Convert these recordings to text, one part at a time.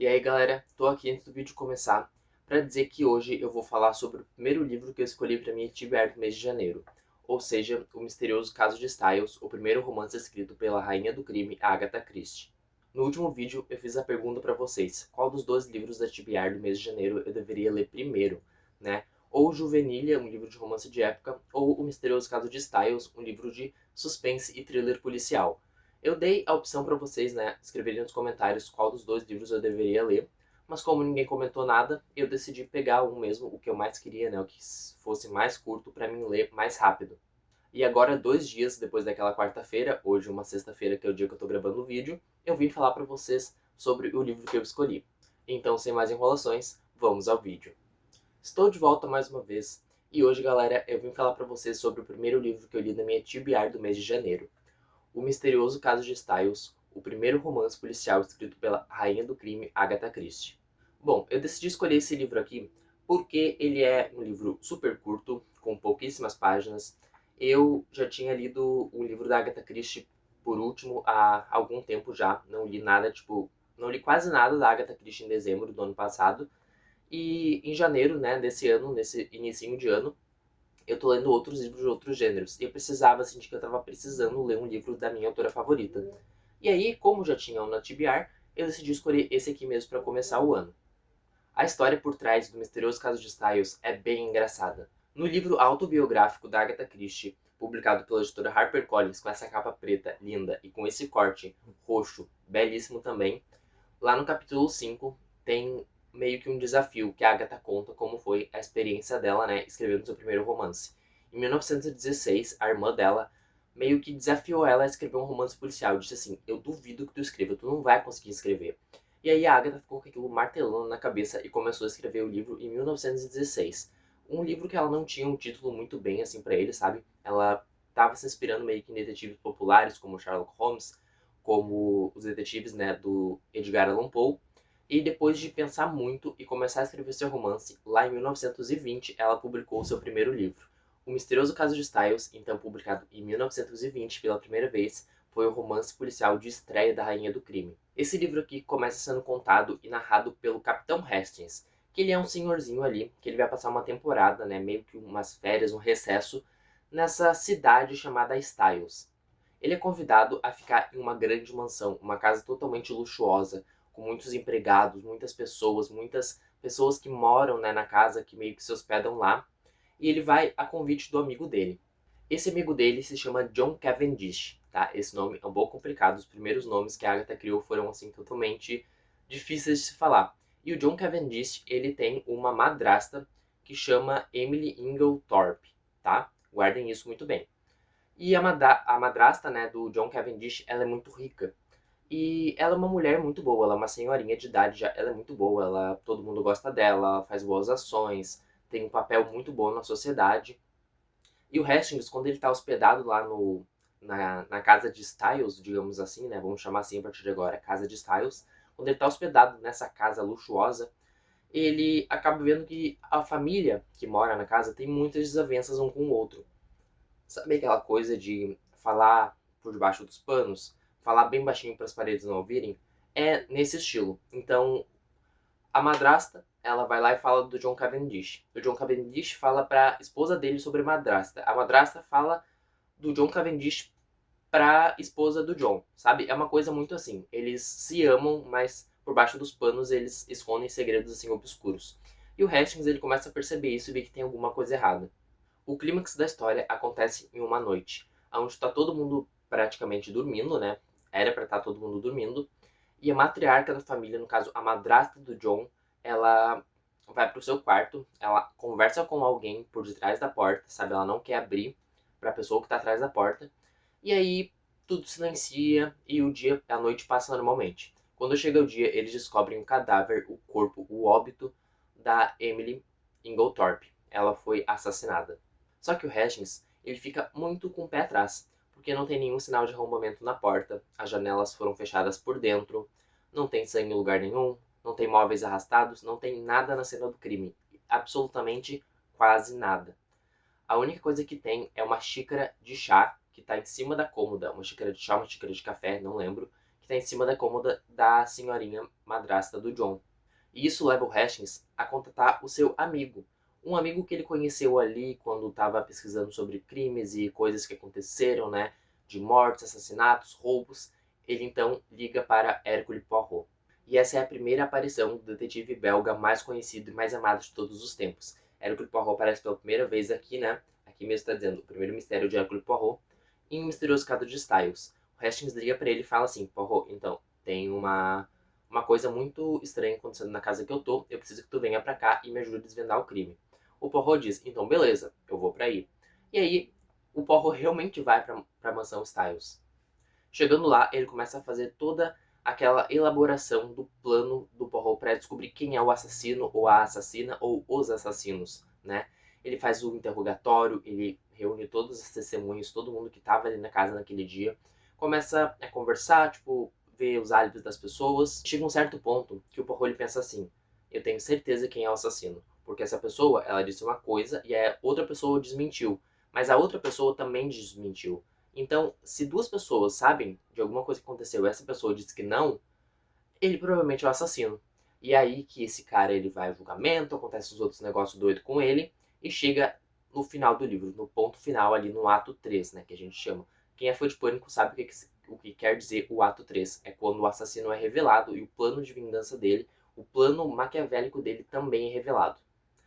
E aí galera, tô aqui antes do vídeo começar para dizer que hoje eu vou falar sobre o primeiro livro que eu escolhi para minha TBR do mês de janeiro, ou seja, O Misterioso Caso de Styles, o primeiro romance escrito pela rainha do crime, Agatha Christie. No último vídeo eu fiz a pergunta para vocês, qual dos dois livros da TBR do mês de janeiro eu deveria ler primeiro, né? Ou Juvenília, um livro de romance de época, ou O Misterioso Caso de Styles, um livro de suspense e thriller policial. Eu dei a opção para vocês, né, escreverem nos comentários qual dos dois livros eu deveria ler, mas como ninguém comentou nada, eu decidi pegar um mesmo, o que eu mais queria, né, o que fosse mais curto para mim ler mais rápido. E agora, 2 dias depois daquela quarta-feira, hoje uma sexta-feira, que é o dia que eu tô gravando o vídeo, eu vim falar para vocês sobre o livro que eu escolhi. Então, sem mais enrolações, vamos ao vídeo. Estou de volta mais uma vez, e hoje, galera, eu vim falar para vocês sobre o primeiro livro que eu li na minha TBR do mês de janeiro. O Misterioso Caso de Styles, o primeiro romance policial escrito pela rainha do crime, Agatha Christie. Bom, eu decidi escolher esse livro aqui porque ele é um livro super curto, com pouquíssimas páginas. Eu já tinha lido o livro da Agatha Christie por último há algum tempo já. Não li nada, não li quase nada da Agatha Christie em dezembro do ano passado. E em janeiro, né, desse ano, nesse inicinho de ano, eu tô lendo outros livros de outros gêneros. E eu precisava, sentir que eu tava precisando ler um livro da minha autora favorita. E aí, como já tinha um na TBR, eu decidi escolher esse aqui mesmo para começar o ano. A história por trás do misterioso caso de Styles é bem engraçada. No livro autobiográfico da Agatha Christie, publicado pela editora HarperCollins, com essa capa preta linda e com esse corte roxo belíssimo também, lá no capítulo 5 tem meio que um desafio que a Agatha conta como foi a experiência dela, né, escrevendo seu primeiro romance. Em 1916, a irmã dela meio que desafiou ela a escrever um romance policial. Disse assim: eu duvido que tu escreva, tu não vai conseguir escrever. E aí a Agatha ficou com aquilo martelando na cabeça e começou a escrever o livro em 1916. Um livro que ela não tinha um título muito bem assim para ele, sabe? Ela estava se inspirando meio que em detetives populares como Sherlock Holmes, como os detetives, né, do Edgar Allan Poe. E depois de pensar muito e começar a escrever seu romance, lá em 1920 ela publicou seu primeiro livro. O Misterioso Caso de Styles, então publicado em 1920 pela primeira vez, foi o romance policial de estreia da Rainha do Crime. Esse livro aqui começa sendo contado e narrado pelo Capitão Hastings, que ele é um senhorzinho ali, que ele vai passar uma temporada, né, meio que umas férias, um recesso, nessa cidade chamada Styles. Ele é convidado a ficar em uma grande mansão, uma casa totalmente luxuosa, com muitos empregados, muitas pessoas que moram, né, na casa, que meio que se hospedam lá. E ele vai a convite do amigo dele. Esse amigo dele se chama John Cavendish, tá? Esse nome é um pouco complicado, os primeiros nomes que a Agatha criou foram, assim, totalmente difíceis de se falar. E o John Cavendish, ele tem uma madrasta que chama Emily Inglethorpe, tá? Guardem isso muito bem. E a madrasta, né, do John Cavendish, ela é muito rica. E ela é uma mulher muito boa, ela é uma senhorinha de idade já, ela é muito boa, todo mundo gosta dela, ela faz boas ações, tem um papel muito bom na sociedade. E o Hastings, quando ele tá hospedado lá na casa de Styles, digamos assim, né, vamos chamar assim a partir de agora, casa de Styles, quando ele tá hospedado nessa casa luxuosa, ele acaba vendo que a família que mora na casa tem muitas desavenças um com o outro. Sabe aquela coisa de falar por debaixo dos panos? Falar bem baixinho para as paredes não ouvirem? É nesse estilo. Então, a madrasta, ela vai lá e fala do John Cavendish. O John Cavendish fala para a esposa dele sobre a madrasta. A madrasta fala do John Cavendish para a esposa do John, sabe? É uma coisa muito assim. Eles se amam, mas por baixo dos panos eles escondem segredos assim obscuros. E o Hastings, ele começa a perceber isso e vê que tem alguma coisa errada. O clímax da história acontece em uma noite, onde está todo mundo praticamente dormindo, né? Era para estar todo mundo dormindo. E a matriarca da família, no caso a madrasta do John, ela vai pro seu quarto, ela conversa com alguém por detrás da porta, sabe? Ela não quer abrir para a pessoa que está atrás da porta. E aí tudo silencia e a noite passa normalmente. Quando chega o dia, eles descobrem o cadáver, o corpo, o óbito da Emily Inglethorpe. Ela foi assassinada. Só que o Hastings, ele fica muito com o pé atrás, porque não tem nenhum sinal de arrombamento na porta, as janelas foram fechadas por dentro, não tem sangue em lugar nenhum, não tem móveis arrastados, não tem nada na cena do crime. Absolutamente quase nada. A única coisa que tem é uma xícara de chá que está em cima da cômoda, uma xícara de chá, uma xícara de café, não lembro, que tá em cima da cômoda da senhorinha madrasta do John. E isso leva o Hastings a contatar o seu amigo. Um amigo que ele conheceu ali quando estava pesquisando sobre crimes e coisas que aconteceram, né? De mortes, assassinatos, roubos. Ele então liga para Hercule Poirot. E essa é a primeira aparição do detetive belga mais conhecido e mais amado de todos os tempos. Hercule Poirot aparece pela primeira vez aqui, né? Aqui mesmo está dizendo o primeiro mistério de Hercule Poirot em Um Misterioso Caso de Styles. O Hastings liga para ele e fala assim: Poirot, então, tem uma coisa muito estranha acontecendo na casa que eu tô, eu preciso que tu venha pra cá e me ajude a desvendar o crime. O Poirot diz, então beleza, eu vou pra aí. E aí, o Poirot realmente vai pra mansão Styles. Chegando lá, ele começa a fazer toda aquela elaboração do plano do Poirot para descobrir quem é o assassino ou a assassina ou os assassinos, né? Ele faz o interrogatório, ele reúne todos os testemunhos, todo mundo que estava ali na casa naquele dia, começa a conversar, tipo, ver os álibis das pessoas. Chega um certo ponto que o Poirot ele pensa assim: eu tenho certeza quem é o assassino, porque essa pessoa, ela disse uma coisa e a outra pessoa desmentiu, mas a outra pessoa também desmentiu. Então, se duas pessoas sabem de alguma coisa que aconteceu e essa pessoa diz que não, ele provavelmente é o assassino. E é aí que esse cara ele vai ao julgamento, acontece os outros negócios doidos com ele e chega no final do livro, no ponto final ali no ato 3, né, que a gente chama. Quem é fã de Pânico sabe o que quer dizer o ato 3. É quando o assassino é revelado e o plano de vingança dele, o plano maquiavélico dele também é revelado.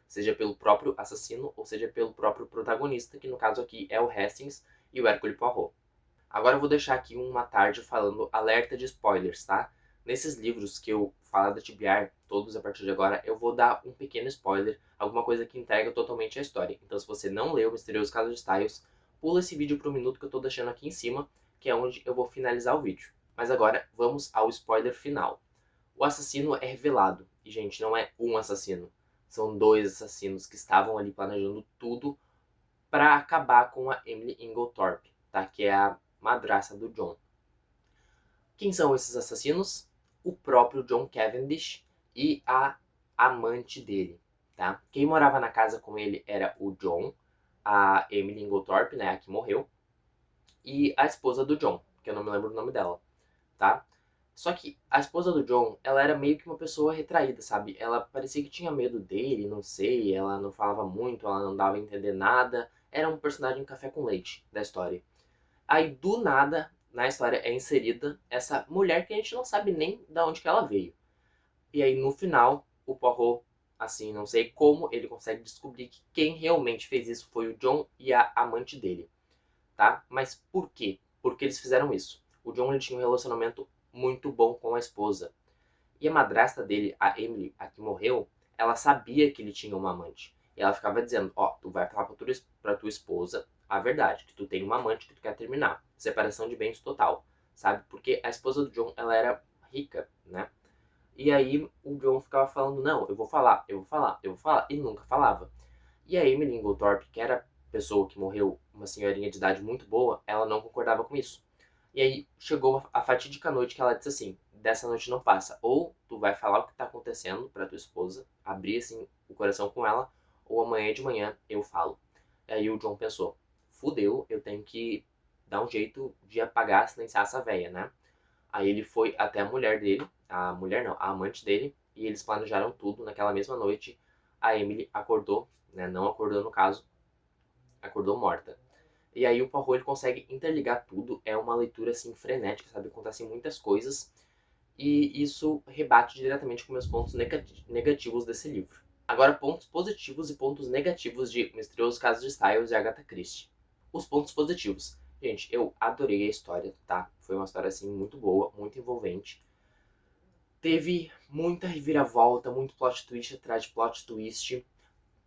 Seja pelo próprio assassino ou seja pelo próprio protagonista, que no caso aqui é o Hastings e o Hercule Poirot. Agora eu vou deixar aqui uma tarde falando alerta de spoilers, tá? Nesses livros que eu falo da TBR, todos a partir de agora, eu vou dar um pequeno spoiler, alguma coisa que entrega totalmente a história. Então se você não leu o Misterioso Caso de Styles, pula esse vídeo pro minuto que eu tô deixando aqui em cima, que é onde eu vou finalizar o vídeo. Mas agora, vamos ao spoiler final. O assassino é revelado, e gente, não é um assassino. São dois assassinos que estavam ali planejando tudo para acabar com a Emily Inglethorpe, tá? Que é a madraça do John. Quem são esses assassinos? O próprio John Cavendish e a amante dele, tá? Quem morava na casa com ele era o John, a Emily Inglethorpe, né, a que morreu, e a esposa do John, que eu não me lembro o nome dela, tá? Só que a esposa do John, ela era meio que uma pessoa retraída, sabe? Ela parecia que tinha medo dele, não sei, ela não falava muito, ela não dava a entender nada. Era um personagem café com leite da história. Aí, do nada, na história é inserida essa mulher que a gente não sabe nem de onde que ela veio. E aí, no final, o Poirot, assim, não sei como, ele consegue descobrir que quem realmente fez isso foi o John e a amante dele, tá? Mas por quê? Por que eles fizeram isso? O John ele tinha um relacionamento muito bom com a esposa. E a madrasta dele, a Emily, a que morreu, ela sabia que ele tinha uma amante. E ela ficava dizendo, ó, tu vai falar pra tua esposa a verdade, que tu tem uma amante que tu quer terminar. Separação de bens total, sabe? Porque a esposa do John, ela era rica, né? E aí o John ficava falando, não, eu vou falar, eu vou falar, eu vou falar, e nunca falava. E a Emily Inglethorpe, que era a pessoa que morreu, uma senhorinha de idade muito boa, ela não concordava com isso. E aí chegou a fatídica noite que ela disse assim, dessa noite não passa. Ou tu vai falar o que tá acontecendo pra tua esposa, abrir assim o coração com ela, ou amanhã de manhã eu falo. E aí o John pensou, fudeu, eu tenho que dar um jeito de apagar, silenciar essa véia, né? Aí ele foi até a mulher dele, a mulher não, a amante dele, e eles planejaram tudo naquela mesma noite. A Emily acordou, né? Não acordou no caso, acordou morta. E aí o Poirot ele consegue interligar tudo, é uma leitura assim frenética, sabe? Acontecem muitas coisas e isso rebate diretamente com meus pontos negativos desse livro. Agora, pontos positivos e pontos negativos de Misterioso Caso de Styles e Agatha Christie. Os pontos positivos. Gente, eu adorei a história, tá? Foi uma história assim muito boa, muito envolvente. Teve muita reviravolta, muito plot twist atrás de plot twist.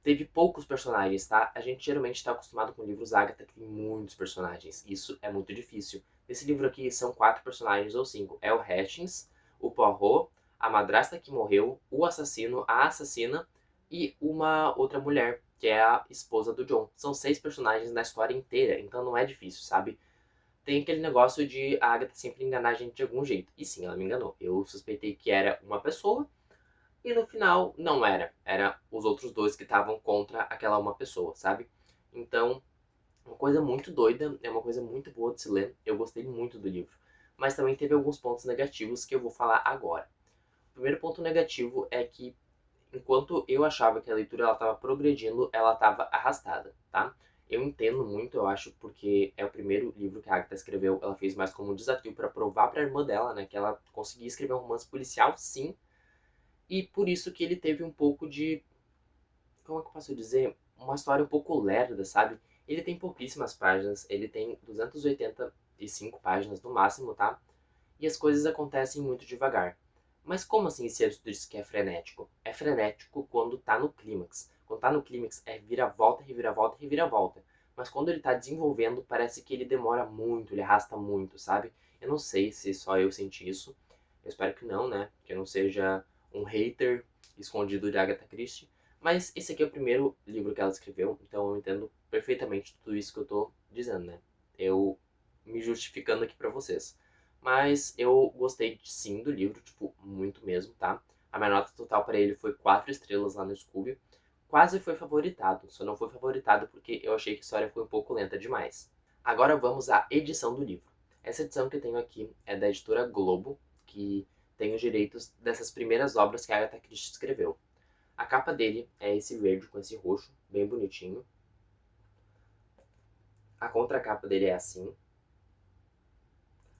Teve poucos personagens, tá? A gente geralmente está acostumado com livros Agatha que tem muitos personagens. Isso é muito difícil. Nesse livro aqui são 4 personagens ou 5. É o Hastings, o Poirot, a madrasta que morreu, o assassino, a assassina e uma outra mulher, que é a esposa do John. São 6 personagens na história inteira, então não é difícil, sabe? Tem aquele negócio de a Agatha sempre enganar a gente de algum jeito. E sim, ela me enganou. Eu suspeitei que era uma pessoa, e no final, não era. Era os outros dois que estavam contra aquela uma pessoa, sabe? Então, uma coisa muito doida, é uma coisa muito boa de se ler. Eu gostei muito do livro. mas também teve alguns pontos negativos que eu vou falar agora. O primeiro ponto negativo é que, enquanto eu achava que a leitura estava progredindo, ela estava arrastada, tá? Eu entendo muito, eu acho, porque é o primeiro livro que a Agatha escreveu, ela fez mais como um desafio para provar para a irmã dela, né, que ela conseguia escrever um romance policial, sim, e por isso que ele teve um pouco de, como é que eu posso dizer, uma história um pouco lerda, sabe? Ele tem pouquíssimas páginas, ele tem 285 páginas no máximo, tá? E as coisas acontecem muito devagar. Mas como assim esse texto diz que é frenético? É frenético quando tá no clímax. Quando tá no clímax é viravolta, reviravolta, reviravolta. Mas quando ele tá desenvolvendo, parece que ele demora muito, ele arrasta muito, sabe? Eu não sei se só eu senti isso. Eu espero que não, né? Que eu não seja um hater escondido de Agatha Christie. Mas esse aqui é o primeiro livro que ela escreveu, então eu entendo perfeitamente tudo isso que eu tô dizendo, né? Eu me justificando aqui pra vocês. Mas eu gostei sim do livro, tipo, muito mesmo, tá? A minha nota total para ele foi 4 estrelas lá no Scooby. Quase foi favoritado, só não foi favoritado porque eu achei que a história foi um pouco lenta demais. Agora vamos à edição do livro. Essa edição que eu tenho aqui é da editora Globo, que tem os direitos dessas primeiras obras que a Agatha Christie escreveu. A capa dele é esse verde com esse roxo, bem bonitinho. A contracapa dele é assim.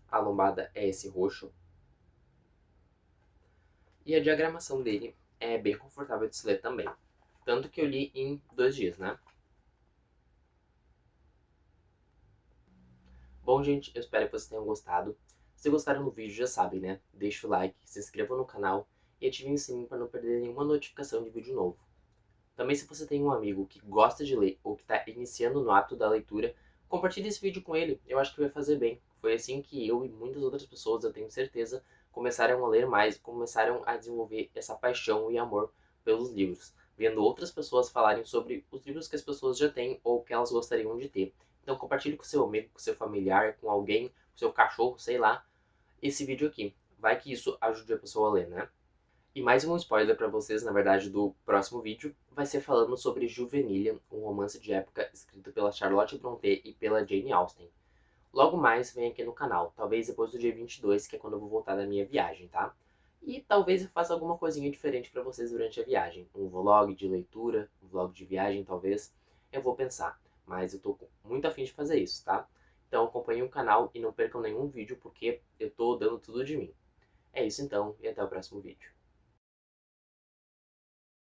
A lombada é esse roxo. E a diagramação dele é bem confortável de se ler também. Tanto que eu li em 2 dias, né? Bom, gente, eu espero que vocês tenham gostado. Se gostaram do vídeo, já sabem, né? Deixa o like, se inscreva no canal e ative o sininho para não perder nenhuma notificação de vídeo novo. Também, se você tem um amigo que gosta de ler ou que está iniciando no ato da leitura, compartilhe esse vídeo com ele. Eu acho que vai fazer bem. Foi assim que eu e muitas outras pessoas, eu tenho certeza, começaram a ler mais, começaram a desenvolver essa paixão e amor pelos livros, vendo outras pessoas falarem sobre os livros que as pessoas já têm ou que elas gostariam de ter. Então compartilhe com seu amigo, com seu familiar, com alguém, com seu cachorro, sei lá, esse vídeo aqui. Vai que isso ajude a pessoa a ler, né? E mais um spoiler pra vocês, na verdade, do próximo vídeo, vai ser falando sobre Juvenília, um romance de época escrito pela Charlotte Brontë e pela Jane Austen. Logo mais, vem aqui no canal, talvez depois do dia 22, que é quando eu vou voltar da minha viagem, tá? E talvez eu faça alguma coisinha diferente pra vocês durante a viagem. Um vlog de leitura, um vlog de viagem, talvez. Eu vou pensar, mas eu tô muito afim de fazer isso, tá? Então acompanhem o canal e não percam nenhum vídeo, porque eu tô dando tudo de mim. É isso então, e até o próximo vídeo.